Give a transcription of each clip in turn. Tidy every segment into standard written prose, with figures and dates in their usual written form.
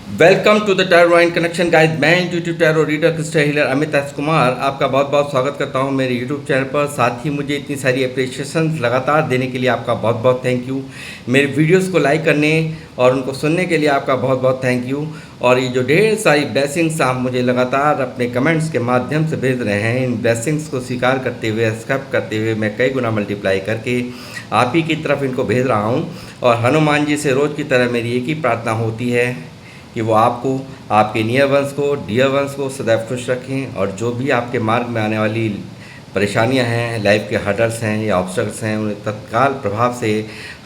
Welcome to the tarot and connection guys. मैं YouTube tarot reader crystal healer Amit S Kumar आपका बहुत बहुत स्वागत करता हूं मेरे यूट्यूब चैनल पर। साथ ही मुझे इतनी सारी अप्रिशिएशन लगातार देने के लिए आपका बहुत बहुत थैंक यू। मेरे वीडियोस को लाइक करने और उनको सुनने के लिए आपका बहुत बहुत थैंक यू। और ये जो ढेर सारी ब्लेसिंग्स आप मुझे लगातार अपने कमेंट्स के माध्यम से भेज रहे हैं, इन ब्लेसिंग्स को स्वीकार करते हुए, एक्सेप्ट करते हुए मैं कई गुना मल्टीप्लाई करके आप ही की तरफ इनको भेज रहा हूँ। और हनुमान जी से रोज़ की तरह मेरी एक ही प्रार्थना होती है कि वो आपको, आपके नियर वंस को, डियर वंस को सदैव खुश रखें। और जो भी आपके मार्ग में आने वाली परेशानियां हैं, लाइफ के हर्डल्स हैं या ऑब्स्टकल्स हैं, उन्हें तत्काल प्रभाव से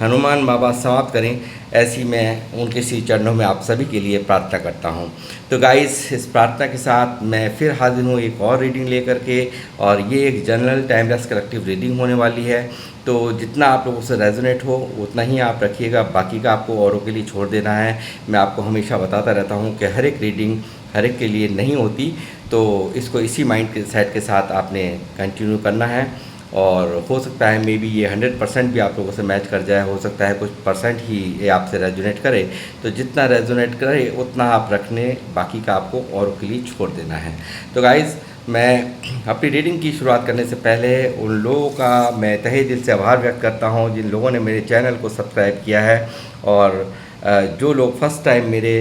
हनुमान बाबा समाप्त करें। ऐसी मैं उनके श्री चरणों में आप सभी के लिए प्रार्थना करता हूं। तो गाइस, इस प्रार्थना के साथ मैं फिर हाजिर हूं एक और रीडिंग लेकर के। और ये एक जनरल टाइमलेस कलेक्टिव रीडिंग होने वाली है। तो जितना आप लोगों से रेजोनेट हो उतना ही आप रखिएगा, बाकी का आपको औरों के लिए छोड़ देना है। मैं आपको हमेशा बताता रहता हूँ कि हर एक रीडिंग हर एक के लिए नहीं होती, तो इसको इसी माइंड के सेट के साथ आपने कंटिन्यू करना है। और हो सकता है मे बी ये 100% भी आप लोगों से मैच कर जाए, हो सकता है कुछ परसेंट ही ये आपसे रेजोनेट करे। तो जितना रेजोनेट करे उतना आप रखने, बाकी का आपको औरों के लिए छोड़ देना है। तो गाइज़, मैं अपनी रीडिंग की शुरुआत करने से पहले उन लोगों का मैं तहे दिल से आभार व्यक्त करता हूं जिन लोगों ने मेरे चैनल को सब्सक्राइब किया है। और जो लोग फर्स्ट टाइम मेरे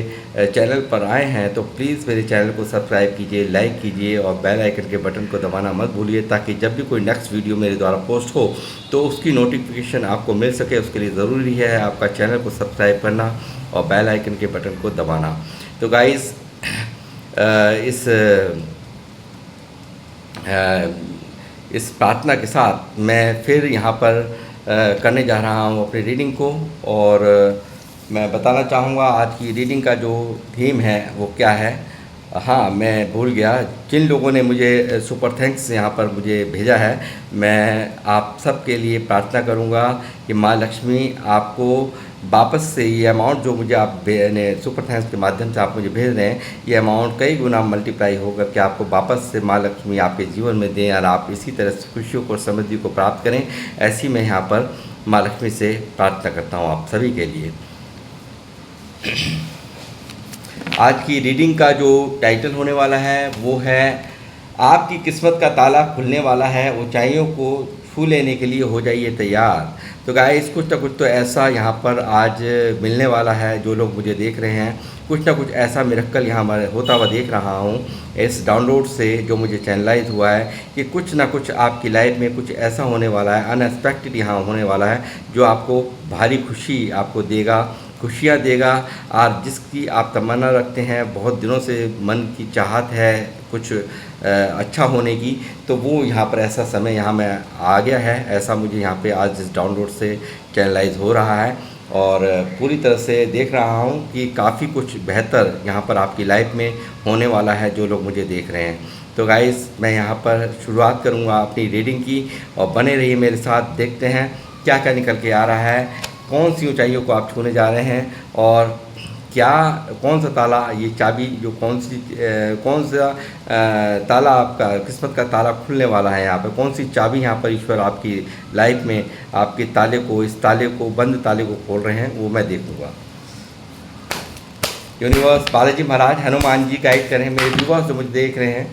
चैनल पर आए हैं तो प्लीज़ मेरे चैनल को सब्सक्राइब कीजिए, लाइक कीजिए और बेल आइकन के बटन को दबाना मत भूलिए, ताकि जब भी कोई नेक्स्ट वीडियो मेरे द्वारा पोस्ट हो तो उसकी नोटिफिकेशन आपको मिल सके। उसके लिए ज़रूरी है आपका चैनल को सब्सक्राइब करना और बेल आइकन के बटन को दबाना। तो गाइज़, इस प्रार्थना के साथ मैं फिर यहाँ पर करने जा रहा हूँ अपनी रीडिंग को। और मैं बताना चाहूँगा आज की रीडिंग का जो थीम है वो क्या है। हाँ, मैं भूल गया, जिन लोगों ने मुझे सुपर थैंक्स यहाँ पर मुझे भेजा है, मैं आप सब के लिए प्रार्थना करूँगा कि माँ लक्ष्मी आपको वापस से ये अमाउंट जो मुझे आप सुपर थैंक्स के माध्यम से आप मुझे भेज रहे हैं, ये अमाउंट कई गुना मल्टीप्लाई होकर के आपको वापस से माँ लक्ष्मी आपके जीवन में दें और आप इसी तरह से खुशियों को, समृद्धि को प्राप्त करें। ऐसी मैं यहाँ पर माँ लक्ष्मी से प्रार्थना करता हूँ आप सभी के लिए। आज की रीडिंग का जो टाइटल होने वाला है वो है आपकी किस्मत का ताला खुलने वाला है, ऊंचाइयों को छू लेने के लिए हो जाइए तैयार। तो गाइस, कुछ ना कुछ तो ऐसा यहाँ पर आज मिलने वाला है। जो लोग मुझे देख रहे हैं, कुछ ना कुछ ऐसा मिरेकल यहाँ मैं होता हुआ देख रहा हूँ इस डाउनलोड से जो मुझे चैनलाइज हुआ है कि कुछ ना कुछ आपकी लाइफ में कुछ ऐसा होने वाला है, अनएक्सपेक्टेड यहाँ होने वाला है, जो आपको भारी खुशी आपको देगा, खुशियाँ देगा। और जिसकी आप तमन्ना रखते हैं, बहुत दिनों से मन की चाहत है कुछ अच्छा होने की, तो वो यहाँ पर ऐसा समय यहाँ में आ गया है। ऐसा मुझे यहाँ पे आज इस डाउनलोड से चैनलाइज हो रहा है। और पूरी तरह से देख रहा हूँ कि काफ़ी कुछ बेहतर यहाँ पर आपकी लाइफ में होने वाला है जो लोग मुझे देख रहे हैं। तो गाइस, मैं यहाँ पर शुरुआत करूँगा अपनी रीडिंग की, और बने रहिए मेरे साथ। देखते हैं क्या क्या निकल के आ रहा है, कौन सी ऊंचाइयों को आप छूने जा रहे हैं, और क्या कौन सा ताला, ये चाबी जो कौन सा ताला आपका किस्मत का ताला खुलने वाला है। यहाँ पर कौन सी चाबी यहाँ पर ईश्वर आपकी लाइफ में आपके ताले को, इस ताले को, बंद ताले को खोल रहे हैं, वो मैं देखूँगा। यूनिवर्स, बालाजी महाराज, हनुमान जी गाइड करें मेरे व्यूअर्स जो मुझे देख रहे हैं,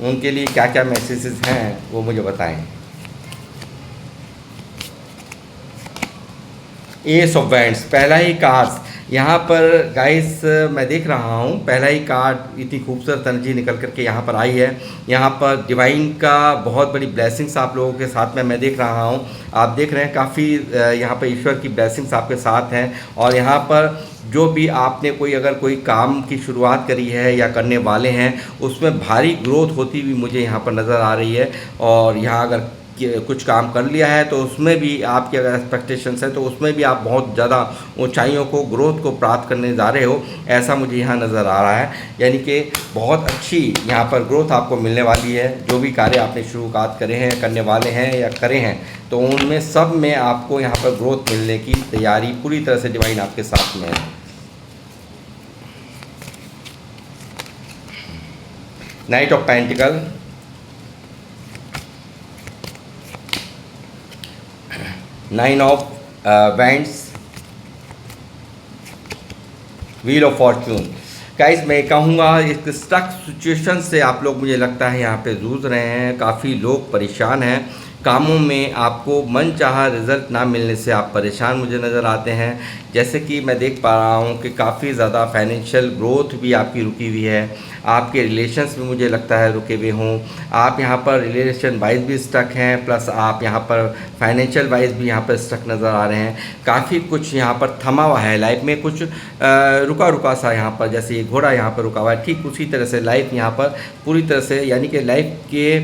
उनके लिए क्या क्या मैसेजेस हैं वो मुझे बताएं। एस ऑफ वैंड्स, पहला ही कार्ड यहाँ पर गाइस मैं देख रहा हूँ। पहला ही कार्ड इतनी खूबसूरत एनर्जी निकल करके यहाँ पर आई है। यहाँ पर डिवाइन का बहुत बड़ी ब्लेसिंग्स आप लोगों के साथ में मैं देख रहा हूँ। आप देख रहे हैं काफ़ी यहाँ पर ईश्वर की ब्लेसिंग्स आपके साथ हैं। और यहाँ पर जो भी आपने अगर कोई काम की शुरुआत करी है या करने वाले हैं, उसमें भारी ग्रोथ होती हुई मुझे यहाँ पर नज़र आ रही है। और यहाँ अगर कुछ काम कर लिया है तो उसमें भी आपकी अगर एक्सपेक्टेशंस है तो उसमें भी आप बहुत ज़्यादा ऊंचाइयों को, ग्रोथ को प्राप्त करने जा रहे हो, ऐसा मुझे यहाँ नज़र आ रहा है। यानी कि बहुत अच्छी यहाँ पर ग्रोथ आपको मिलने वाली है। जो भी कार्य आपने शुरुआत करे हैं, करने वाले हैं या करे हैं, तो उनमें सब में आपको यहाँ पर ग्रोथ मिलने की तैयारी पूरी तरह से डिवाइन आपके साथ में है। Night of pentacle, nine of wands, wheel of Fortune. Guys मैं कहूँगा एक स्टक सिचुएशन से आप लोग मुझे लगता है यहाँ पे जूझ रहे हैं, काफ़ी लोग परेशान हैं कामों में, आपको मनचाहा रिज़ल्ट ना मिलने से आप परेशान मुझे नज़र आते हैं। जैसे कि मैं देख पा रहा हूँ कि काफ़ी ज़्यादा फाइनेंशियल ग्रोथ भी आपकी रुकी हुई है, आपके रिलेशंस भी मुझे लगता है रुके हुए हों, आप यहाँ पर रिलेशन वाइज भी स्टक हैं, प्लस आप यहाँ पर फाइनेंशियल वाइज भी यहाँ पर स्टक नज़र आ रहे हैं। काफ़ी कुछ यहाँ पर थमा हुआ है लाइफ में, कुछ रुका रुका सा यहाँ पर, जैसे ये घोड़ा यहाँ पर रुका हुआ है, ठीक उसी तरह से लाइफ यहाँ पर पूरी तरह से, यानी कि लाइफ के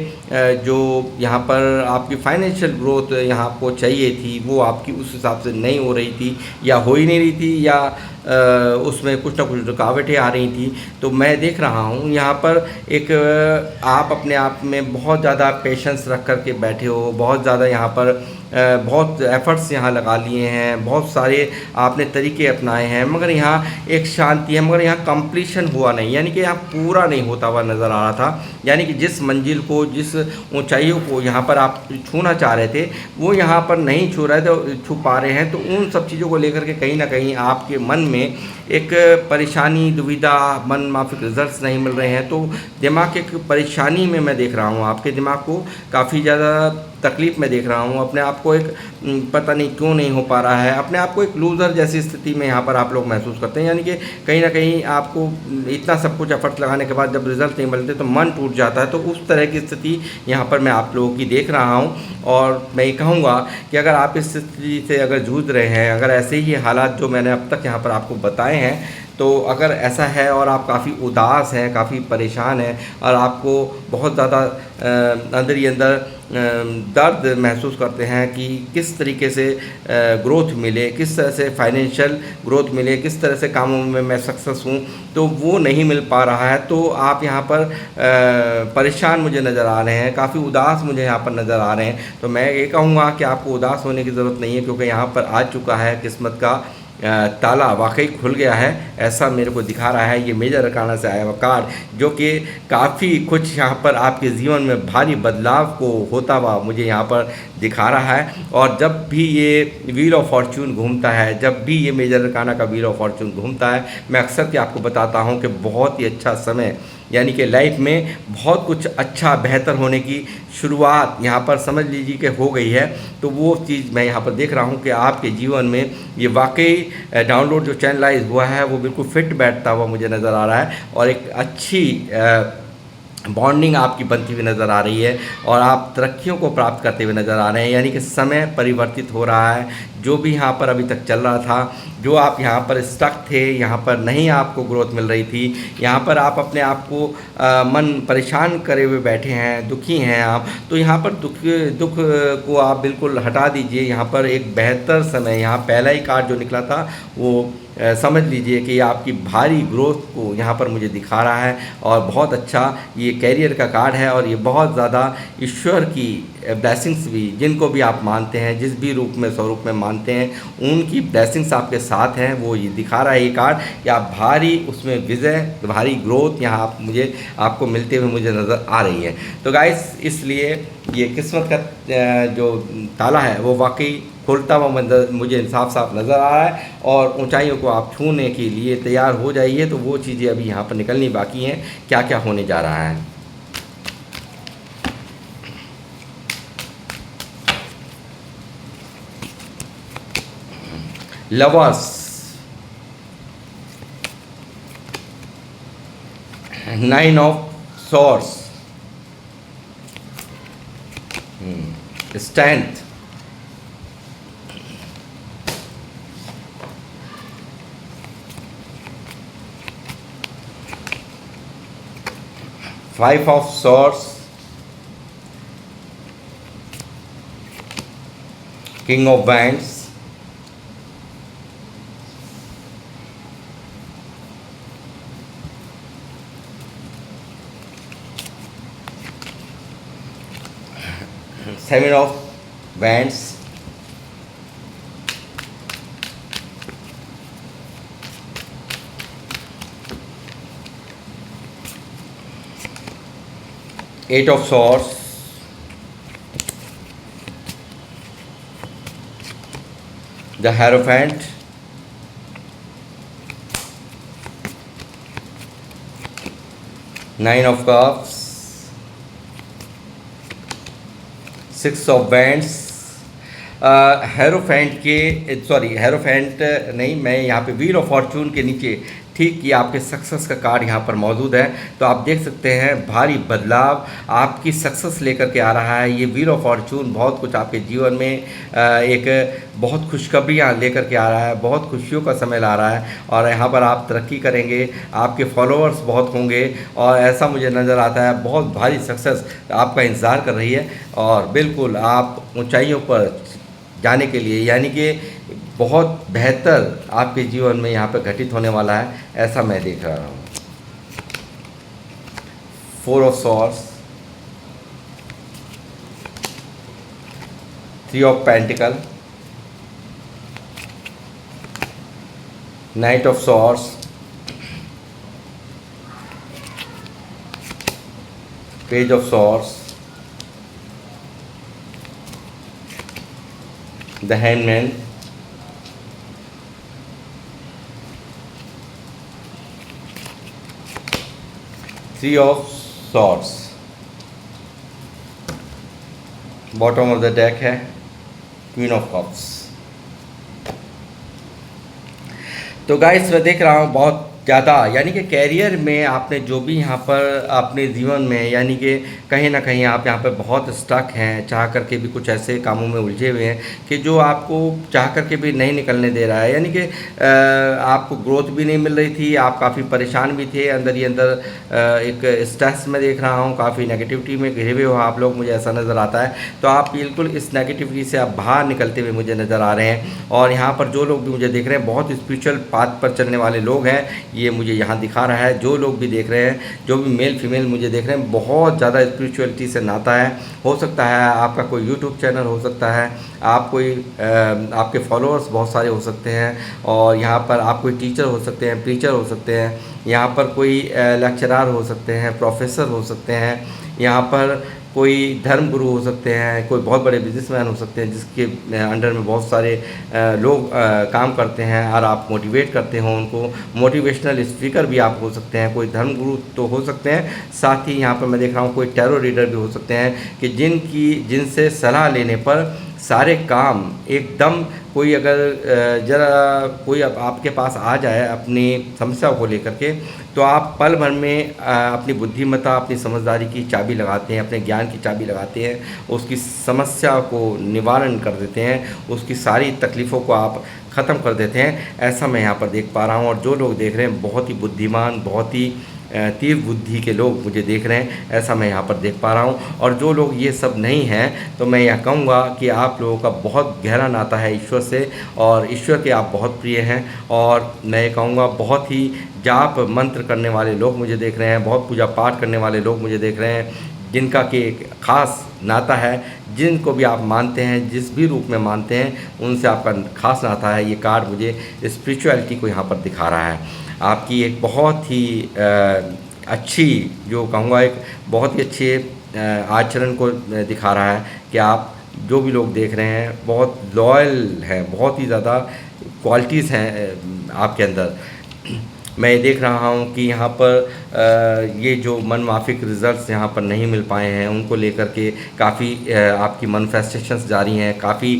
जो यहाँ पर आपकी फाइनेंशियल ग्रोथ यहाँ आपको चाहिए थी वो आपकी उस हिसाब से नहीं हो रही थी, या हो ही नहीं रही थी, या उसमें कुछ ना कुछ रुकावटें आ रही थी। तो मैं देख रहा हूँ यहाँ पर एक आप अपने आप में बहुत ज़्यादा पेशेंस रख कर के बैठे हो, बहुत ज़्यादा यहाँ पर बहुत एफ़र्ट्स यहाँ लगा लिए हैं, बहुत सारे आपने तरीके अपनाए हैं, मगर यहाँ एक शांति है, मगर यहाँ कंप्लीशन हुआ नहीं, यानी कि यहाँ पूरा नहीं होता हुआ नज़र आ रहा था। यानी कि जिस मंजिल को, जिस ऊंचाइयों को यहाँ पर आप छूना चाह रहे थे वो यहाँ पर नहीं छू रहे थे, छू पा रहे हैं। तो उन सब चीज़ों को लेकर के कहीं ना कहीं आपके मन में एक परेशानी, दुविधा, मन माफिक रिजल्ट्स नहीं मिल रहे हैं। तो दिमाग की एक परेशानी में मैं देख रहा हूँ, आपके दिमाग को काफ़ी ज़्यादा तकलीफ़ में देख रहा हूँ, अपने आप को एक पता नहीं क्यों नहीं हो पा रहा है, अपने आप को एक लूज़र जैसी स्थिति में यहाँ पर आप लोग महसूस करते हैं। यानी कि कहीं ना कहीं आपको इतना सब कुछ एफर्ट लगाने के बाद जब रिज़ल्ट नहीं मिलते तो मन टूट जाता है। तो उस तरह की स्थिति यहाँ पर मैं आप लोगों की देख रहा हूँ। और मैं ये कहूँगा कि अगर आप इस स्थिति से अगर जूझ रहे हैं, अगर ऐसे ही हालात जो मैंने अब तक यहाँ पर आपको बताए हैं, तो अगर ऐसा है और आप काफ़ी उदास हैं, काफ़ी परेशान हैं, और आपको बहुत ज़्यादा अंदर ही अंदर दर्द महसूस करते हैं कि किस तरीके से ग्रोथ मिले, किस तरह से फाइनेंशियल ग्रोथ मिले, किस तरह से कामों में मैं सक्सेस हूँ, तो वो नहीं मिल पा रहा है, तो आप यहाँ पर परेशान मुझे नज़र आ रहे हैं, काफ़ी उदास मुझे यहाँ पर नज़र आ रहे हैं। तो मैं ये कहूँगा कि आपको उदास होने की ज़रूरत नहीं है, क्योंकि यहाँ पर आ चुका है किस्मत का ताला वाकई खुल गया है, ऐसा मेरे को दिखा रहा है ये मेजर अरकाना से आया हुआ कार्ड, जो कि काफ़ी कुछ यहाँ पर आपके जीवन में भारी बदलाव को होता हुआ मुझे यहाँ पर दिखा रहा है। और जब भी ये व्हील ऑफ फॉर्च्यून घूमता है, जब भी ये मेजर अरकाना का व्हील ऑफ फॉर्च्यून घूमता है, मैं अक्सर के आपको बताता हूँ कि बहुत ही अच्छा समय, यानी कि लाइफ में बहुत कुछ अच्छा बेहतर होने की शुरुआत यहाँ पर समझ लीजिए कि हो गई है। तो वो चीज़ मैं यहाँ पर देख रहा हूँ कि आपके जीवन में ये वाकई डाउनलोड जो चैनलाइज हुआ है वो बिल्कुल फिट बैठता हुआ मुझे नज़र आ रहा है, और एक अच्छी बॉन्डिंग आपकी बनती हुई नज़र आ रही है, और आप तरक्कियों को प्राप्त करते हुए नज़र आ रहे हैं। यानी कि समय परिवर्तित हो रहा है, जो भी यहाँ पर अभी तक चल रहा था, जो आप यहाँ पर स्टक थे, यहाँ पर नहीं आपको ग्रोथ मिल रही थी, यहाँ पर आप अपने आप को मन परेशान करे हुए बैठे हैं, दुखी हैं आप, तो यहाँ पर दुख को आप बिल्कुल हटा दीजिए। यहाँ पर एक बेहतर समय, यहाँ पहला ही कार्ड जो निकला था वो समझ लीजिए कि ये आपकी भारी ग्रोथ को यहाँ पर मुझे दिखा रहा है, और बहुत अच्छा ये कैरियर का कार्ड है, और ये बहुत ज़्यादा ईश्वर की ब्लेसिंग्स भी, जिनको भी आप मानते हैं, जिस भी रूप में स्वरूप में मानते हैं, उनकी ब्लेसिंग्स आपके साथ हैं, वो ये दिखा रहा है ये कार्ड कि आप भारी उसमें विजय, भारी ग्रोथ यहाँ आपको मिलते हुए मुझे नज़र आ रही है। तो गाइस, इसलिए ये किस्मत का जो ताला है वो वाकई खुलता हुआ मुझे साफ साफ नज़र आ रहा है, और ऊंचाइयों को आप छूने के लिए तैयार हो जाइए। तो वो चीज़ें अभी यहाँ पर निकलनी बाकी हैं, क्या क्या होने जा रहा है। Lovers, 9 of swords, strength, 5 of swords, King of Wands, Seven of Wands, Eight of Swords, the Hierophant, nine of cups, six of bands. Hierophant के सॉरी हेरोफेंट नहीं, मैं यहाँ पे व्हील ऑफ फॉर्चून के नीचे ठीक ये आपके सक्सेस का कार्ड यहाँ पर मौजूद है। तो आप देख सकते हैं भारी बदलाव आपकी सक्सेस लेकर के आ रहा है। ये व्हील ऑफ फॉर्चून बहुत कुछ आपके जीवन में एक बहुत खुशखबरियाँ लेकर के आ रहा है, बहुत खुशियों का समय ला रहा है और यहाँ पर आप तरक्की करेंगे, आपके फॉलोअर्स बहुत होंगे और ऐसा मुझे नज़र आता है बहुत भारी सक्सेस आपका इंतज़ार कर रही है और बिल्कुल आप ऊंचाइयों पर जाने के लिए, यानी कि बहुत बेहतर आपके जीवन में यहाँ पर घटित होने वाला है, ऐसा मैं देख रहा हूँ। Four of swords, three of pentacle, night of swords, page of swords, the handman, three of swords. Bottom of the deck है क्वीन ऑफ कप्स। तो गाइस मैं देख रहा हूँ बहुत ज़्यादा, यानी कि कैरियर में आपने जो भी यहाँ पर अपने जीवन में, यानी कि कहीं ना कहीं आप यहाँ पर बहुत स्टक हैं, चाह करके भी कुछ ऐसे कामों में उलझे हुए हैं कि जो आपको चाह करके भी नहीं निकलने दे रहा है, यानी कि आपको ग्रोथ भी नहीं मिल रही थी, आप काफ़ी परेशान भी थे, अंदर ही अंदर एक स्ट्रेस में देख रहा हूँ, काफ़ी नेगेटिविटी में घिरे हुए हो आप लोग, मुझे ऐसा नज़र आता है। तो आप बिल्कुल इस नेगेटिविटी से आप बाहर निकलते हुए मुझे नज़र आ रहे हैं और यहाँ पर जो लोग भी मुझे देख रहे हैं बहुत स्पिरिचुअल पाथ पर चलने वाले लोग हैं, ये मुझे यहाँ दिखा रहा है। जो लोग भी देख रहे हैं, जो भी मेल फीमेल मुझे देख रहे हैं, बहुत ज़्यादा स्पिरिचुअलिटी से नाता है। हो सकता है आपका कोई यूट्यूब चैनल हो सकता है, आप कोई आपके फॉलोअर्स बहुत सारे हो सकते हैं और यहाँ पर आप कोई टीचर हो सकते हैं, प्रीचर हो सकते हैं, यहाँ पर कोई लेक्चरार हो सकते हैं, प्रोफेसर हो सकते हैं, यहाँ पर कोई धर्म गुरु हो सकते हैं, कोई बहुत बड़े बिजनेसमैन हो सकते हैं जिसके अंडर में बहुत सारे लोग काम करते हैं और आप मोटिवेट करते हो उनको। मोटिवेशनल स्पीकर भी आप हो सकते हैं, कोई धर्म गुरु तो हो सकते हैं, साथ ही यहाँ पर मैं देख रहा हूँ कोई टैरो रीडर भी हो सकते हैं कि जिनसे सलाह लेने पर सारे काम एकदम, कोई अगर ज़रा कोई अब आपके पास आ जाए अपनी समस्या को लेकर के, तो आप पल भर में अपनी बुद्धिमत्ता, अपनी समझदारी की चाबी लगाते हैं, अपने ज्ञान की चाबी लगाते हैं, उसकी समस्या को निवारण कर देते हैं, उसकी सारी तकलीफ़ों को आप ख़त्म कर देते हैं, ऐसा मैं यहाँ पर देख पा रहा हूँ। और जो लोग देख रहे हैं बहुत ही बुद्धिमान, बहुत ही तीव्र बुद्धि के लोग मुझे देख रहे हैं, ऐसा मैं यहाँ पर देख पा रहा हूँ। और जो लोग ये सब नहीं हैं तो मैं यह कहूँगा कि आप लोगों का बहुत गहरा नाता है ईश्वर से और ईश्वर के आप बहुत प्रिय हैं। और मैं ये कहूँगा बहुत ही जाप मंत्र करने वाले लोग मुझे देख रहे हैं, बहुत पूजा पाठ करने वाले लोग मुझे देख रहे हैं, जिनका कि एक ख़ास नाता है, जिनको भी आप मानते हैं, जिस भी रूप में मानते हैं, उनसे आपका खास नाता है। ये कार्ड मुझे स्पिरिचुअलिटी को यहाँ पर दिखा रहा है। आपकी एक बहुत ही अच्छी, जो कहूँगा एक बहुत ही अच्छे आचरण को दिखा रहा है कि आप जो भी लोग देख रहे हैं बहुत लॉयल हैं, बहुत ही ज़्यादा क्वालिटीज़ हैं आपके अंदर। मैं ये देख रहा हूँ कि यहाँ पर ये जो मनमाफिक रिज़ल्ट्स यहाँ पर नहीं मिल पाए हैं, उनको लेकर के काफ़ी आपकी मैनिफेस्टेशंस जारी हैं, काफ़ी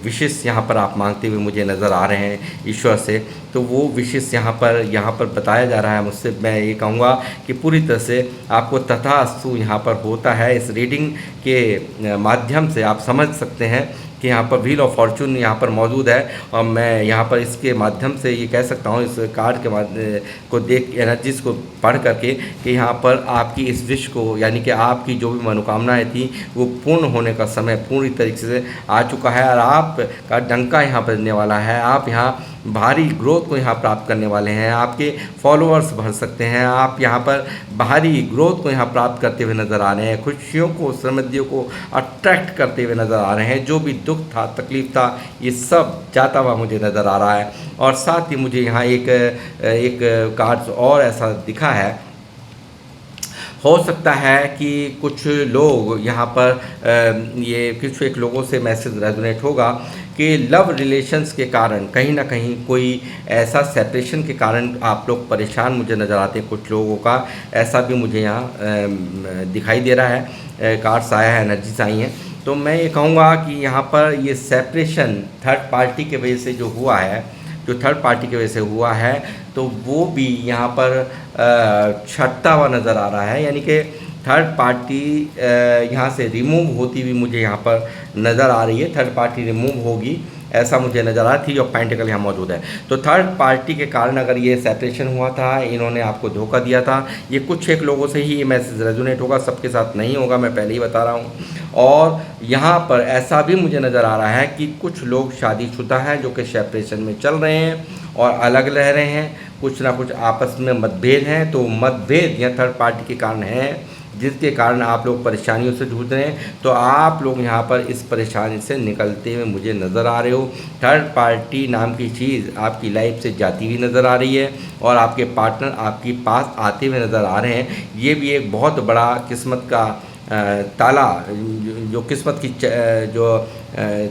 विशेष यहाँ पर आप मांगते हुए मुझे नज़र आ रहे हैं ईश्वर से। तो वो विशेष यहाँ पर बताया जा रहा है मुझसे। मैं ये कहूँगा कि पूरी तरह से आपको तथास्तु यहाँ पर होता है। इस रीडिंग के माध्यम से आप समझ सकते हैं कि यहाँ पर व्हील ऑफ फॉर्चून यहाँ पर मौजूद है और मैं यहाँ पर इसके माध्यम से ये कह सकता हूँ, इस कार्ड के को देख, एनर्जीज़ को पढ़ करके, कि यहाँ पर आपकी इस विश को, यानी कि आपकी जो भी मनोकामनाएं थी वो पूर्ण होने का समय पूरी तरीके से आ चुका है और आपका डंका यहाँ बजने वाला है। आप यहाँ भारी ग्रोथ को यहाँ प्राप्त करने वाले हैं, आपके फॉलोअर्स बढ़ सकते हैं, आप यहाँ पर भारी ग्रोथ को यहाँ प्राप्त करते हुए नज़र आ रहे हैं, खुशियों को, समृद्धियों को अट्रैक्ट करते हुए नज़र आ रहे हैं। जो भी दुख था, तकलीफ़ था, ये सब जाता हुआ मुझे नज़र आ रहा है। और साथ ही मुझे यहाँ एक कार्ड और ऐसा दिखा है, हो सकता है कि कुछ लोग यहाँ पर ये कुछ एक लोगों से मैसेज रेजोनेट होगा कि लव रिलेशंस के कारण कहीं ना कहीं कोई ऐसा सेपरेशन के कारण आप लोग परेशान मुझे नज़र आते हैं। कुछ लोगों का ऐसा भी मुझे यहाँ दिखाई दे रहा है, कार्ड्स आया है, एनर्जीज आई हैं। तो मैं ये कहूँगा कि यहाँ पर ये सेपरेशन थर्ड पार्टी के वजह से जो हुआ है, जो थर्ड पार्टी की वजह से हुआ है, तो वो भी यहाँ पर छटता हुआ नज़र आ रहा है। यानी कि थर्ड पार्टी यहाँ से रिमूव होती हुई मुझे यहाँ पर नज़र आ रही है। थर्ड पार्टी रिमूव होगी ऐसा मुझे नज़र आ रहा थी, और पेंटिकल यहाँ मौजूद है। तो थर्ड पार्टी के कारण अगर ये सेपरेशन हुआ था, इन्होंने आपको धोखा दिया था, ये कुछ एक लोगों से ही ये मैसेज रेजोनेट होगा, सबके साथ नहीं होगा, मैं पहले ही बता रहा हूँ। और यहाँ पर ऐसा भी मुझे नज़र आ रहा है कि कुछ लोग शादीशुदा हैं जो कि सेपरेशन में चल रहे हैं और अलग रह रहे हैं, कुछ ना कुछ आपस में मतभेद हैं। तो मतभेद या थर्ड पार्टी के कारण हैं, जिसके कारण आप लोग परेशानियों से जूझ रहे हैं। तो आप लोग यहाँ पर इस परेशानी से निकलते हुए मुझे नज़र आ रहे हो। थर्ड पार्टी नाम की चीज़ आपकी लाइफ से जाती हुई नज़र आ रही है, और आपके पार्टनर आपके पास आते हुए नज़र आ रहे हैं। ये भी एक बहुत बड़ा किस्मत का ताला, जो किस्मत की जो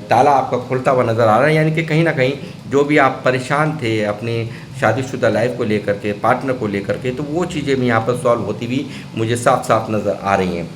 ताला आपका खुलता हुआ नज़र आ रहा है। यानी कि कहीं ना कहीं जो भी आप परेशान थे अपनी शादीशुदा लाइफ को लेकर के, पार्टनर को लेकर के, तो वो चीज़ें भी यहाँ पर सॉल्व होती हुई मुझे साफ साफ नज़र आ रही हैं।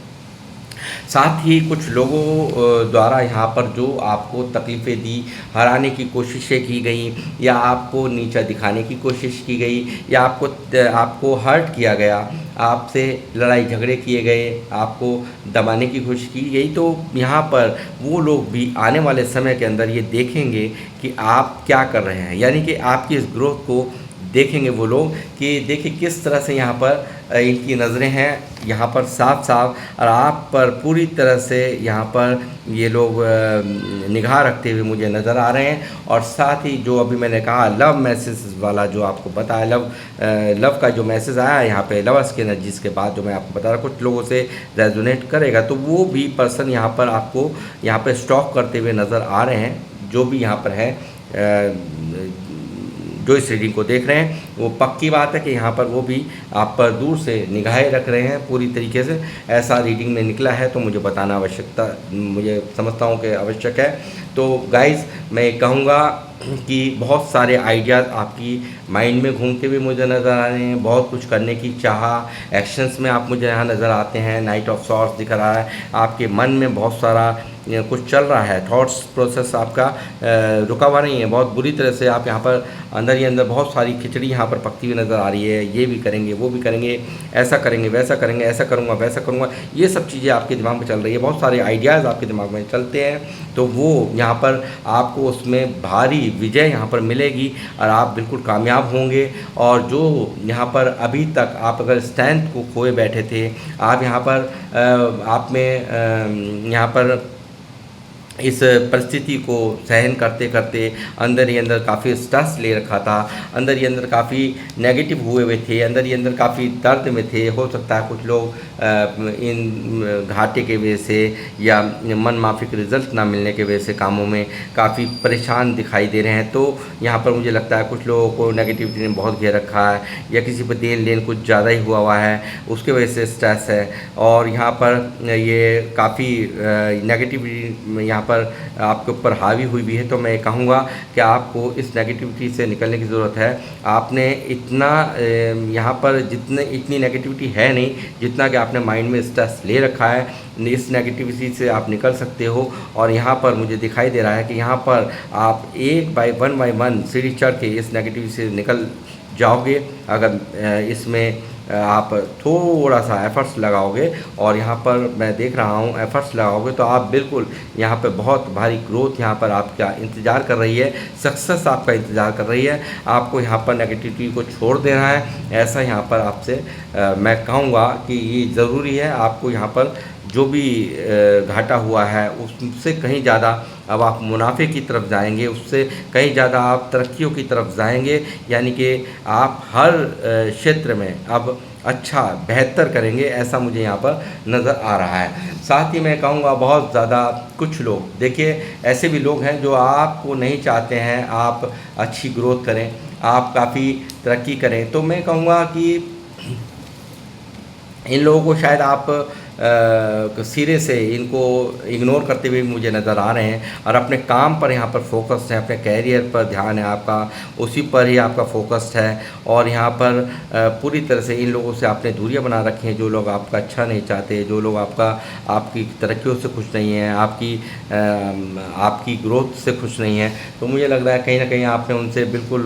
साथ ही कुछ लोगों द्वारा यहाँ पर जो आपको तकलीफ़ें दी, हराने की कोशिशें की गई, या आपको नीचा दिखाने की कोशिश की गई, या आपको हर्ट किया गया, आपसे लड़ाई झगड़े किए गए, आपको दबाने की कोशिश की गई, तो यहाँ पर वो लोग भी आने वाले समय के अंदर ये देखेंगे कि आप क्या कर रहे हैं। यानी कि आपकी इस ग्रोथ को देखेंगे वो लोग कि देखिए किस तरह से यहाँ पर इनकी नज़रें हैं यहाँ पर साफ साफ, और आप पर पूरी तरह से यहाँ पर ये लोग निगाह रखते हुए मुझे नज़र आ रहे हैं। और साथ ही जो अभी मैंने कहा लव मैसेज वाला जो आपको बताया, लव का जो मैसेज आया है यहाँ पे लवर्स की एनर्जीज के बाद, जो मैं आपको बता रहा, कुछ लोगों से रेजोनेट करेगा। तो वो भी पर्सन यहाँ पर आपको यहाँ पर स्टॉक करते हुए नज़र आ रहे हैं। जो भी यहाँ पर है जो इस रीडिंग को देख रहे हैं, वो पक्की बात है कि यहाँ पर वो भी आप पर दूर से निगाहें रख रहे हैं पूरी तरीके से। ऐसा रीडिंग में निकला है तो मुझे बताना मुझे समझता हूँ कि आवश्यक है। तो गाइस मैं कहूँगा कि बहुत सारे आइडियाज़ आपकी माइंड में घूमते हुए मुझे नज़र आ रहे हैं, बहुत कुछ करने की चाह, एक्शंस में आप मुझे यहाँ नज़र आते हैं। नाइट ऑफ सॉर्ड्स दिख रहा है, आपके मन में बहुत सारा कुछ चल रहा है, थॉट्स प्रोसेस आपका रुका हुआ नहीं है। बहुत बुरी तरह से आप यहाँ पर अंदर ही अंदर बहुत सारी खिचड़ी यहाँ पर पकती हुई नज़र आ रही है। ये भी करेंगे, वो भी करेंगे, ऐसा करेंगे, वैसा करेंगे, ऐसा करूँगा, वैसा करूँगा, ये सब चीज़ें आपके दिमाग में चल रही है। बहुत सारे आइडियाज़ आपके दिमाग में चलते हैं, तो वो यहाँ पर आपको उसमें भारी विजय यहाँ पर मिलेगी और आप बिल्कुल कामयाब होंगे। और जो यहाँ पर अभी तक आप अगर स्ट्रेंथ को खोए बैठे थे, आप यहाँ पर आप में यहाँ पर इस परिस्थिति को सहन करते करते अंदर ही अंदर काफ़ी स्ट्रेस ले रखा था, अंदर ही अंदर काफ़ी नेगेटिव हुए हुए थे, अंदर ही अंदर काफ़ी दर्द में थे। हो सकता है कुछ लोग इन घाटे के वजह से या मन माफिक रिज़ल्ट ना मिलने के वजह से कामों में काफ़ी परेशान दिखाई दे रहे हैं। तो यहाँ पर मुझे लगता है कुछ लोगों को नेगेटिविटी ने बहुत घेर रखा है, या किसी पर देन लेन कुछ ज़्यादा ही हुआ है, उसके वजह से स्ट्रेस है। और यहाँ पर ये काफ़ी नेगेटिविटी यहाँ पर आपके ऊपर हावी हुई भी है। तो मैं कहूँगा कि आपको इस नेगेटिविटी से निकलने की ज़रूरत है। आपने इतना यहाँ पर इतनी नेगेटिविटी है नहीं जितना कि आपने माइंड में स्ट्रेस ले रखा है। इस नेगेटिविटी से आप निकल सकते हो। और यहाँ पर मुझे दिखाई दे रहा है कि यहाँ पर आप वन बाय वन सीढ़ी चढ़ के इस नेगेटिविटी से निकल जाओगे अगर इसमें आप थोड़ा सा एफ़र्ट्स लगाओगे। और यहाँ पर मैं देख रहा हूँ एफ़र्ट्स लगाओगे तो आप बिल्कुल यहाँ पे बहुत भारी ग्रोथ यहाँ पर आपका इंतज़ार कर रही है, सक्सेस आपका इंतज़ार कर रही है। आपको यहाँ पर नेगेटिविटी को छोड़ देना है, ऐसा यहाँ पर आपसे मैं कहूँगा कि ये ज़रूरी है। आपको यहाँ पर जो भी घाटा हुआ है उससे कहीं ज़्यादा अब आप मुनाफे की तरफ जाएंगे, उससे कहीं ज़्यादा आप तरक्कियों की तरफ जाएंगे। यानी कि आप हर क्षेत्र में अब अच्छा बेहतर करेंगे, ऐसा मुझे यहाँ पर नज़र आ रहा है। साथ ही मैं कहूँगा बहुत ज़्यादा कुछ लोग, देखिए ऐसे भी लोग हैं जो आपको नहीं चाहते हैं आप अच्छी ग्रोथ करें, आप काफ़ी तरक्की करें। तो मैं कहूँगा कि इन लोगों को शायद आप सिरे से इनको इग्नोर करते हुए मुझे नज़र आ रहे हैं और अपने काम पर यहाँ पर फोकस्ड है, अपने कैरियर पर ध्यान है आपका, उसी पर ही आपका फोकस्ड है। और यहाँ पर पूरी तरह से इन लोगों से आपने दूरियां बना रखी हैं, जो लोग आपका अच्छा नहीं चाहते, जो लोग आपकी तरक्कियों से खुश नहीं हैं, आपकी ग्रोथ से खुश नहीं हैं। तो मुझे लग रहा है कहीं ना कहीं आपने उनसे बिल्कुल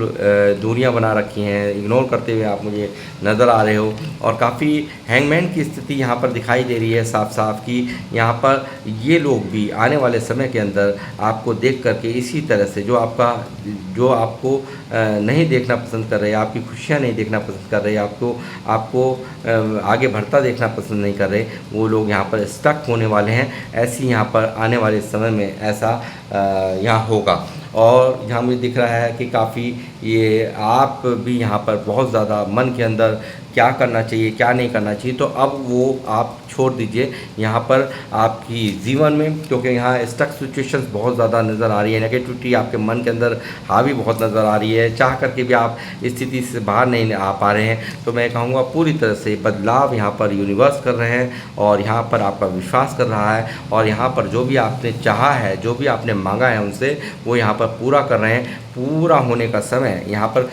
दूरियां बना रखी हैं, इग्नोर करते हुए आप मुझे नज़र आ रहे हो। और काफ़ी हैंगमैन की स्थिति यहाँ पर दिखाई दे रही है साफ साफ कि यहाँ पर ये लोग भी आने वाले समय के अंदर आपको देख करके इसी तरह से जो आपको नहीं देखना पसंद कर रहे, आपकी खुशियाँ नहीं देखना पसंद कर रहे, आपको आगे बढ़ता देखना पसंद नहीं कर रहे, वो लोग यहाँ पर स्टक होने वाले हैं। ऐसी यहाँ पर आने वाले समय में ऐसा यहाँ होगा। और यहाँ मुझे दिख रहा है कि काफ़ी ये आप भी यहाँ पर बहुत ज़्यादा मन के अंदर क्या करना चाहिए क्या नहीं करना चाहिए, तो अब वो आप छोड़ दीजिए यहाँ पर आपकी जीवन में, क्योंकि यहाँ स्टक सिचुएशंस बहुत ज़्यादा नज़र आ रही है, नेगेटिविटी आपके मन के अंदर हावी बहुत नज़र आ रही है, चाह करके भी आप स्थिति से बाहर नहीं आ पा रहे हैं। तो मैं कहूँगा पूरी तरह से बदलाव यहाँ पर यूनिवर्स कर रहे हैं और यहाँ पर आपका विश्वास कर रहा है, और यहाँ पर जो भी आपने चाहा है, जो भी आपने मांगा है उनसे, वो यहाँ पर पूरा कर रहे हैं। पूरा होने का समय यहाँ पर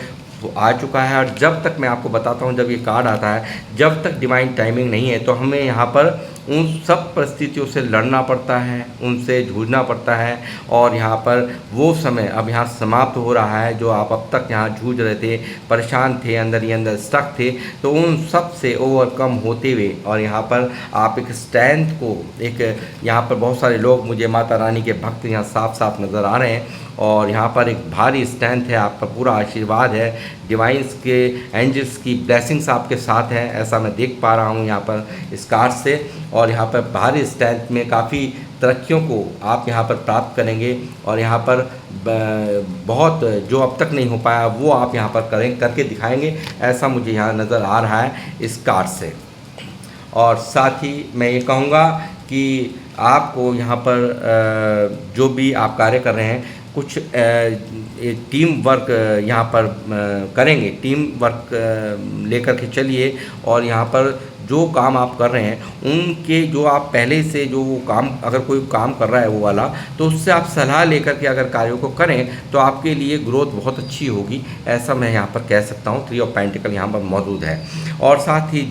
आ चुका है। और जब तक मैं आपको बताता हूँ, जब ये कार्ड आता है, जब तक डिवाइन टाइमिंग नहीं है, तो हमें यहाँ पर उन सब परिस्थितियों से लड़ना पड़ता है, उनसे जूझना पड़ता है। और यहाँ पर वो समय अब यहाँ समाप्त हो रहा है जो आप अब तक यहाँ जूझ रहे थे, परेशान थे, अंदर ही अंदर स्टक थे। तो उन सब से ओवरकम होते हुए और यहाँ पर आप एक स्ट्रेंथ को, एक यहाँ पर बहुत सारे लोग मुझे माता रानी के भक्त यहाँ साफ साफ नज़र आ रहे हैं, और यहाँ पर एक भारी स्ट्रेंथ है, आपका पूरा आशीर्वाद है, डिवाइंस के एंजल्स की ब्लेसिंग्स आपके साथ हैं, ऐसा मैं देख पा रहा हूँ यहाँ पर इस कार्ड से। और यहाँ पर भारी स्ट्रेंथ में काफ़ी तरक्कियों को आप यहाँ पर प्राप्त करेंगे, और यहाँ पर बहुत जो अब तक नहीं हो पाया वो आप यहाँ पर करके दिखाएंगे, ऐसा मुझे यहाँ नज़र आ रहा है इस कार्ड से। और साथ ही मैं ये कहूँगा कि आपको यहाँ पर जो भी आप कार्य कर रहे हैं, कुछ टीम वर्क यहाँ पर करेंगे, टीम वर्क लेकर के चलिए। और यहाँ पर जो काम आप कर रहे हैं उनके जो आप पहले से जो वो काम, अगर कोई काम कर रहा है वो वाला, तो उससे आप सलाह लेकर के अगर कार्यों को करें तो आपके लिए ग्रोथ बहुत अच्छी होगी, ऐसा मैं यहाँ पर कह सकता हूँ। 3 ऑफ पेंटिकल यहाँ पर मौजूद है। और साथ ही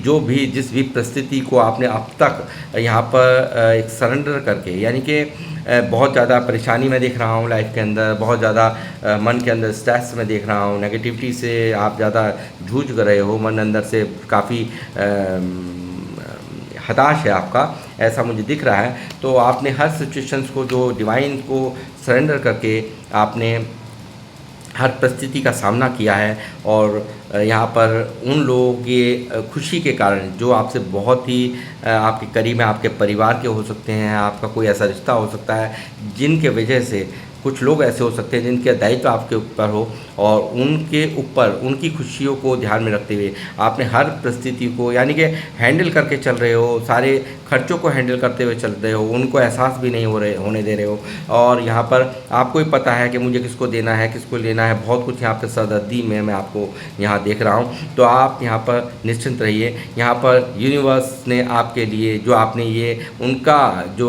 जिस भी परिस्थिति को आपने अब तक यहाँ पर एक सरेंडर करके, यानी कि बहुत ज़्यादा परेशानी में देख रहा हूँ लाइफ के अंदर, बहुत ज़्यादा मन के अंदर स्ट्रेस में देख रहा हूँ, नेगेटिविटी से आप ज़्यादा जूझ रहे हो, मन अंदर से काफ़ी हताश है आपका, ऐसा मुझे दिख रहा है। तो आपने हर सिचुएशंस को, जो डिवाइन को सरेंडर करके आपने हर परिस्थिति का सामना किया है, और यहाँ पर उन लोगों की खुशी के कारण जो आपसे बहुत ही आपके करीब हैं, आपके परिवार के हो सकते हैं, आपका कोई ऐसा रिश्ता हो सकता है जिनके वजह से कुछ लोग ऐसे हो सकते हैं जिनके दायित्व आपके ऊपर हो, और उनके ऊपर उनकी खुशियों को ध्यान में रखते हुए आपने हर परिस्थिति को, यानी कि हैंडल करके चल रहे हो, सारे खर्चों को हैंडल करते हुए चल रहे हो, उनको एहसास भी नहीं होने दे रहे हो। और यहाँ पर आपको ही पता है कि मुझे किसको देना है, किसको लेना है, बहुत कुछ यहाँ पर सरदर्दी में मैं आपको यहाँ देख रहा हूँ। तो आप यहाँ पर निश्चिंत रहिए। यहाँ पर यूनिवर्स ने आपके लिए जो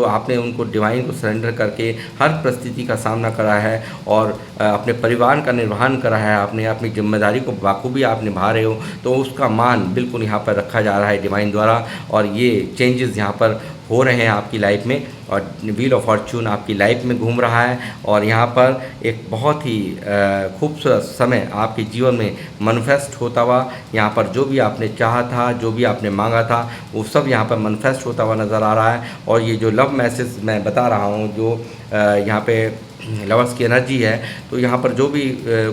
आपने उनको डिवाइन को सरेंडर करके हर परिस्थिति का सामना करा है, और अपने परिवार का निर्वहन करा है, आपने अपनी जिम्मेदारी को बाखूबी आप निभा रहे हो, तो उसका मान बिल्कुल यहाँ पर रखा जा रहा है डिवाइन द्वारा। और ये चेंजेस यहाँ पर हो रहे हैं आपकी लाइफ में, और व्हील ऑफ फॉर्चून आपकी लाइफ में घूम रहा है। और यहाँ पर एक बहुत ही खूबसूरत समय आपके जीवन में मैनिफेस्ट होता हुआ, यहाँ पर जो भी आपने चाहा था, जो भी आपने मांगा था, वो सब यहाँ पर मैनिफेस्ट होता हुआ नज़र आ रहा है। और ये जो लव मैसेज मैं बता रहा हूँ, जो यहाँ पे लवर्स की एनर्जी है, तो यहाँ पर जो भी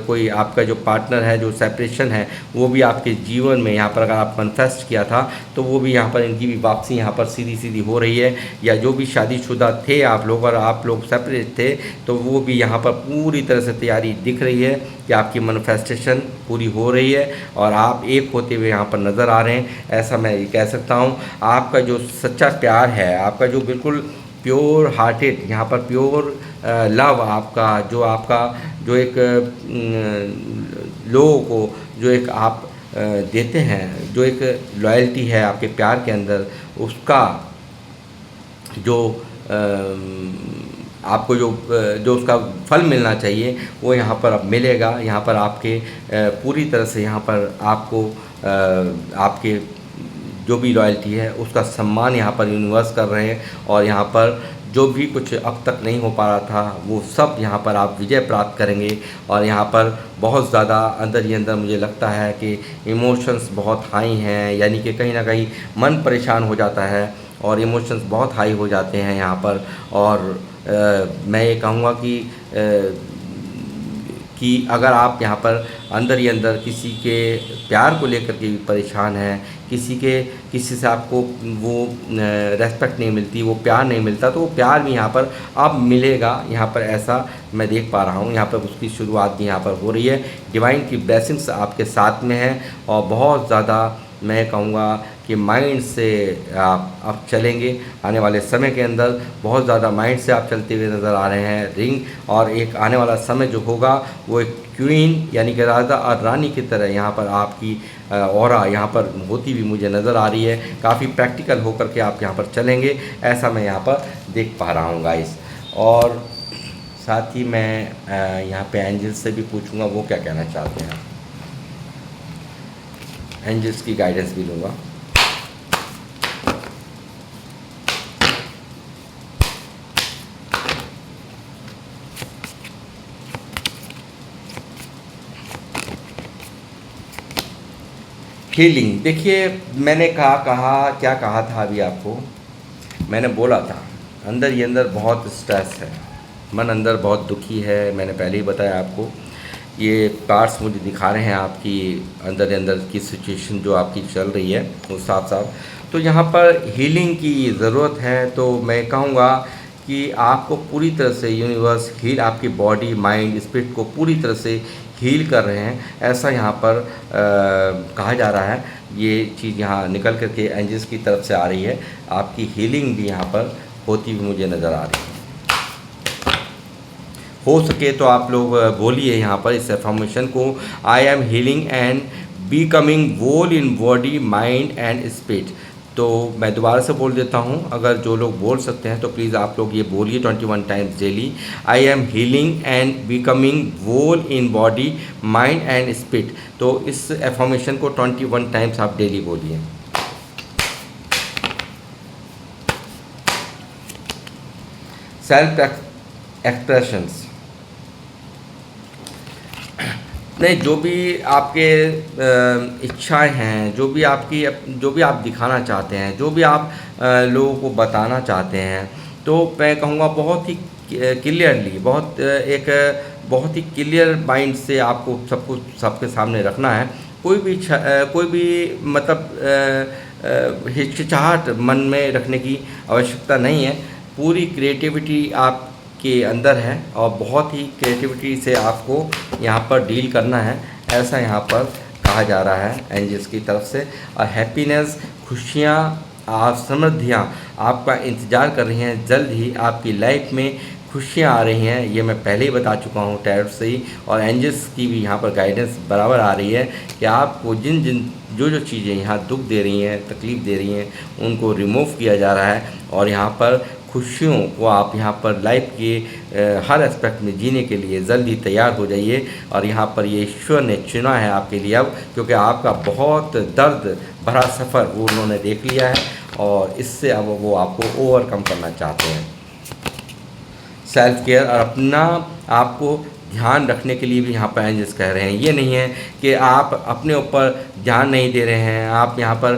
कोई आपका जो पार्टनर है, जो सेपरेशन है, वो भी आपके जीवन में यहाँ पर अगर आप मैनिफेस्ट किया था, तो वो भी यहाँ पर इनकी भी वापसी यहाँ पर सीधी सीधी हो रही है। या जो भी शादीशुदा थे आप लोग और आप लोग सेपरेट थे, तो वो भी यहाँ पर पूरी तरह से तैयारी दिख रही है कि आपकी मैनिफेस्टेशन पूरी हो रही है, और आप एक होते हुए यहाँ पर नज़र आ रहे हैं, ऐसा मैं ये कह सकता हूँ। आपका जो सच्चा प्यार है, आपका जो बिल्कुल प्योर हार्टेड, यहाँ पर प्योर लव आपका जो एक लोगों को जो एक आप देते हैं, जो एक लॉयल्टी है आपके प्यार के अंदर, उसका जो आपको जो उसका फल मिलना चाहिए वो यहाँ पर अब मिलेगा। यहाँ पर आपके पूरी तरह से यहाँ पर आपको आपके जो भी लॉयल्टी है उसका सम्मान यहाँ पर यूनिवर्स कर रहे हैं, और यहाँ पर जो भी कुछ अब तक नहीं हो पा रहा था वो सब यहाँ पर आप विजय प्राप्त करेंगे। और यहाँ पर बहुत ज़्यादा अंदर ही अंदर मुझे लगता है कि इमोशंस बहुत हाई हैं, यानी कि कहीं ना कहीं मन परेशान हो जाता है और इमोशंस बहुत हाई हो जाते हैं यहाँ पर। और मैं ये कहूँगा कि अगर आप यहाँ पर अंदर ही अंदर किसी के प्यार को लेकर के परेशान हैं, किसी से आपको वो रेस्पेक्ट नहीं मिलती, वो प्यार नहीं मिलता, तो वो प्यार भी यहाँ पर अब मिलेगा। यहाँ पर ऐसा मैं देख पा रहा हूँ, यहाँ पर उसकी शुरुआत भी यहाँ पर हो रही है। डिवाइन की ब्लेसिंग्स आपके साथ में है और बहुत ज़्यादा मैं कहूँगा कि माइंड से आप चलेंगे आने वाले समय के अंदर। बहुत ज़्यादा माइंड से आप चलते हुए नज़र आ रहे हैं रिंग, और एक आने वाला समय जो होगा वो एक क्वीन यानी कि राजा और रानी की तरह यहाँ पर आपकी ऑरा यहाँ पर होती हुई मुझे नज़र आ रही है। काफ़ी प्रैक्टिकल होकर के आप यहाँ पर चलेंगे, ऐसा मैं यहाँ पर देख पा रहा हूँ गाइस। और साथ ही मैं यहाँ पे एंजल्स से भी पूछूंगा वो क्या कहना चाहते हैं, एंजल्स की गाइडेंस भी लूँगा। हीलिंग, देखिए मैंने क्या कहा था अभी आपको, मैंने बोला था अंदर ही अंदर बहुत स्ट्रेस है, मन अंदर बहुत दुखी है। मैंने पहले ही बताया आपको, ये कार्ड्स मुझे दिखा रहे हैं आपकी अंदर ही अंदर की सिचुएशन जो आपकी चल रही है वो साफ साफ। तो यहाँ पर हीलिंग की ज़रूरत है। तो मैं कहूँगा कि आपको पूरी तरह से यूनिवर्स हील, आपकी बॉडी माइंड स्पिरिट को पूरी तरह से हील कर रहे हैं, ऐसा यहाँ पर कहा जा रहा है। ये चीज़ यहाँ निकल करके एंजल्स की तरफ से आ रही है। आपकी हीलिंग भी यहाँ पर होती हुई मुझे नज़र आ रही है। हो सके तो आप लोग बोलिए यहाँ पर इस एफर्मेशन को, I am healing and becoming whole in body mind and spirit. तो मैं दोबारा से बोल देता हूँ, अगर जो लोग बोल सकते हैं तो प्लीज़ आप लोग ये बोलिए 21 times daily, I am healing and becoming whole in body mind and spirit. तो इस एफर्मेशन को 21 टाइम्स आप डेली बोलिए। सेल्फ एक्सप्रेशंस, नहीं, जो भी आपके इच्छाएं हैं, जो भी आप दिखाना चाहते हैं, जो भी आप लोगों को बताना चाहते हैं, तो मैं कहूँगा बहुत ही क्लियरली, बहुत ही क्लियर माइंड से आपको सब कुछ सबके सामने रखना है। कोई भी मतलब हिचकिचाहट मन में रखने की आवश्यकता नहीं है। पूरी क्रिएटिविटी आप के अंदर है और बहुत ही क्रिएटिविटी से आपको यहाँ पर डील करना है, ऐसा यहाँ पर कहा जा रहा है एंजल्स की तरफ से। और हैप्पीनेस, खुशियाँ और समृद्धियाँ आपका इंतज़ार कर रही हैं। जल्द ही आपकी लाइफ में खुशियाँ आ रही हैं, ये मैं पहले ही बता चुका हूँ टैरोट से ही। और एंजल्स की भी यहाँ पर गाइडेंस बराबर आ रही है कि आपको जो चीज़ें यहाँ दुख दे रही हैं, तकलीफ़ दे रही हैं, उनको रिमूव किया जा रहा है। और यहाँ पर खुशियों को आप यहाँ पर लाइफ के हर एस्पेक्ट में जीने के लिए जल्दी तैयार हो जाइए। और यहाँ पर ये ईश्वर ने चुना है आपके लिए अब, क्योंकि आपका बहुत दर्द भरा सफ़र वो उन्होंने देख लिया है और इससे अब वो आपको ओवरकम करना चाहते हैं। सेल्फ केयर और अपना आपको ध्यान रखने के लिए भी यहाँ पर एंजल्स कह रहे हैं। ये नहीं है कि आप अपने ऊपर ध्यान नहीं दे रहे हैं, आप यहाँ पर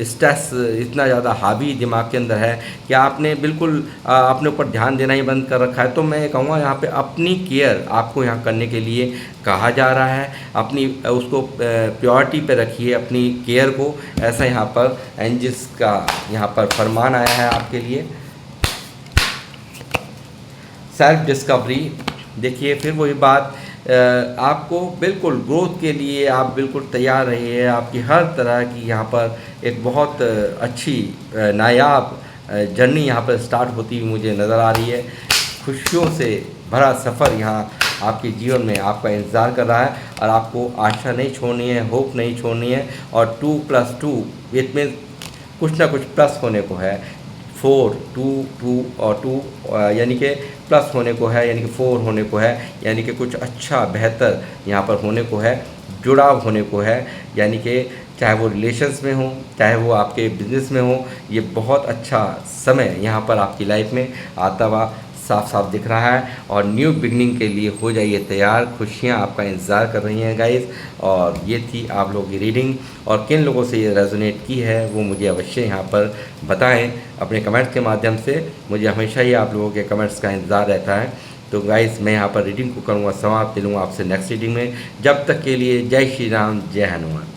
स्ट्रेस इतना ज़्यादा हावी दिमाग के अंदर है कि आपने बिल्कुल अपने ऊपर ध्यान देना ही बंद कर रखा है। तो मैं कहूँगा यहाँ पे अपनी केयर आपको यहाँ करने के लिए कहा जा रहा है। अपनी उसको प्योरिटी पे रखिए, अपनी केयर को, ऐसा यहाँ पर एंजल्स का यहाँ पर फरमान आया है आपके लिए। सेल्फ डिस्कवरी, देखिए फिर वही बात, आपको बिल्कुल ग्रोथ के लिए आप बिल्कुल तैयार रहिए। आपकी हर तरह की यहाँ पर एक बहुत अच्छी नायाब जर्नी यहाँ पर स्टार्ट होती हुई मुझे नज़र आ रही है। खुशियों से भरा सफ़र यहाँ आपके जीवन में आपका इंतज़ार कर रहा है और आपको आशा नहीं छोड़नी है, होप नहीं छोड़नी है। और 2+2 इसमें कुछ ना कुछ प्लस होने को है। 4 2 2 और 2 यानी कि प्लस होने को है, यानी कि 4 होने को है, यानी कि कुछ अच्छा बेहतर यहाँ पर होने को है, जुड़ाव होने को है। यानी कि चाहे वो रिलेशंस में हो, चाहे वो आपके बिजनेस में हो, ये बहुत अच्छा समय यहाँ पर आपकी लाइफ में आता हुआ साफ साफ दिख रहा है। और न्यू बिगनिंग के लिए हो जाइए तैयार, खुशियाँ आपका इंतज़ार कर रही हैं गाइस। और ये थी आप लोगों की रीडिंग, और किन लोगों से ये रेजोनेट की है वो मुझे अवश्य यहाँ पर बताएं अपने कमेंट्स के माध्यम से। मुझे हमेशा ही आप लोगों के कमेंट्स का इंतज़ार रहता है। तो गाइस मैं यहाँ पर रीडिंग को करूँगा समाप्त, मिलूँगा आपसे नेक्स्ट रीडिंग में। जब तक के लिए जय श्री राम, जय हनुमान।